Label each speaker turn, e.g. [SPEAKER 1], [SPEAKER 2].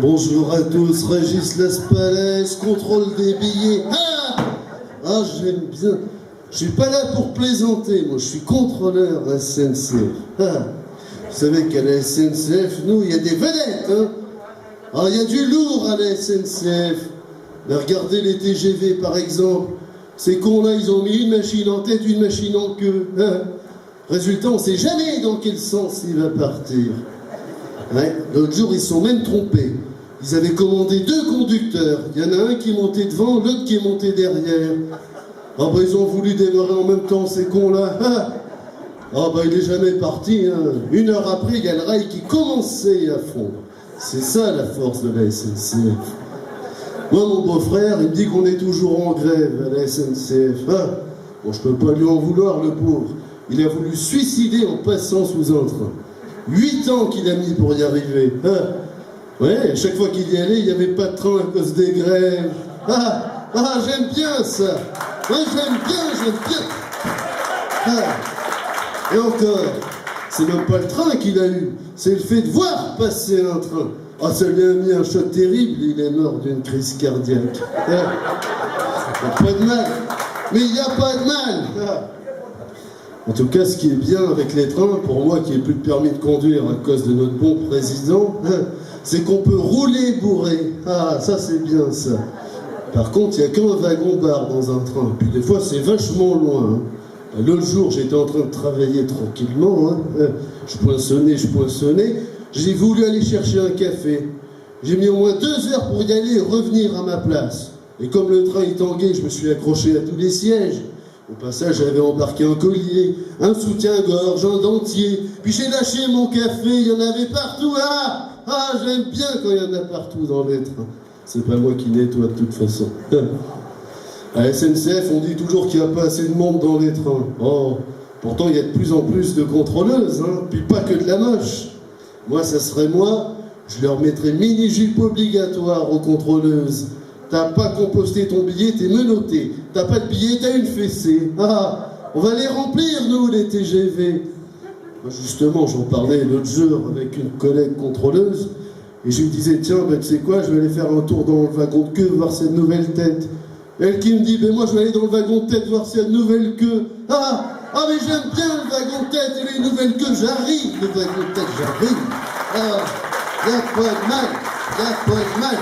[SPEAKER 1] Bonjour à tous, Régis Laspalès, contrôle des billets. Ah, j'aime bien. Je suis pas là pour plaisanter, moi je suis contrôleur SNCF. Vous savez qu'à la SNCF, nous, il y a des vedettes, hein. Ah, il y a du lourd à la SNCF. Mais regardez les TGV par exemple. Ces cons-là, ils ont mis une machine en tête, une machine en queue. Résultat, on sait jamais dans quel sens il va partir. Ouais. L'autre jour, ils se sont même trompés. Ils avaient commandé 2 conducteurs. Il y en a un qui est monté devant, l'autre qui est monté derrière. Ah bah ils ont voulu démarrer en même temps, ces cons-là. Ah bah il est jamais parti, hein. 1 heure après, il y a le rail qui commençait à fondre. C'est ça la force de la SNCF. Moi, mon beau-frère, il me dit qu'on est toujours en grève à la SNCF. Bon, je peux pas lui en vouloir, le pauvre. Il a voulu se suicider en passant sous un train. 8 ans qu'il a mis pour y arriver. Ouais, à chaque fois qu'il y allait, il n'y avait pas de train à cause des grèves. J'aime bien ça. Ouais, j'aime bien. Et encore, c'est même pas le train qu'il a eu, c'est le fait de voir passer un train. Ça lui a mis un choc terrible, il est mort d'une crise cardiaque. Il n'y a pas de mal. Mais il n'y a pas de mal. En tout cas, ce qui est bien avec les trains, pour moi qui n'ai plus de permis de conduire à cause de notre bon président, c'est qu'on peut rouler bourré. Ça c'est bien ça. Par contre, il n'y a qu'un wagon-bar dans un train. Puis des fois, c'est vachement loin. L'autre jour, j'étais en train de travailler tranquillement. Je poinçonnais. J'ai voulu aller chercher un café. J'ai mis au moins 2 heures pour y aller et revenir à ma place. Et comme le train est tangué, je me suis accroché à tous les sièges. Au passage, j'avais embarqué un collier, un soutien-gorge, un dentier. Puis j'ai lâché mon café, il y en avait partout. J'aime bien quand il y en a partout dans les trains. C'est pas moi qui nettoie de toute façon. À la SNCF, on dit toujours qu'il n'y a pas assez de monde dans les trains. Pourtant, il y a de plus en plus de contrôleuses, puis pas que de la moche. Moi, ça serait moi, je leur mettrais mini-jupe obligatoire aux contrôleuses. T'as pas composté ton billet, t'es menotté. T'as pas de billet, t'as une fessée. On va les remplir, nous, les TGV. Justement, j'en parlais l'autre jour avec une collègue contrôleuse. Et je lui disais, tiens, tu sais quoi, je vais aller faire un tour dans le wagon de queue, voir cette nouvelle tête. Elle qui me dit, moi je vais aller dans le wagon de tête, voir cette nouvelle queue. Mais j'aime bien le wagon de tête et les nouvelles queues, j'arrive, le wagon de tête, j'arrive. Y a pas de mal.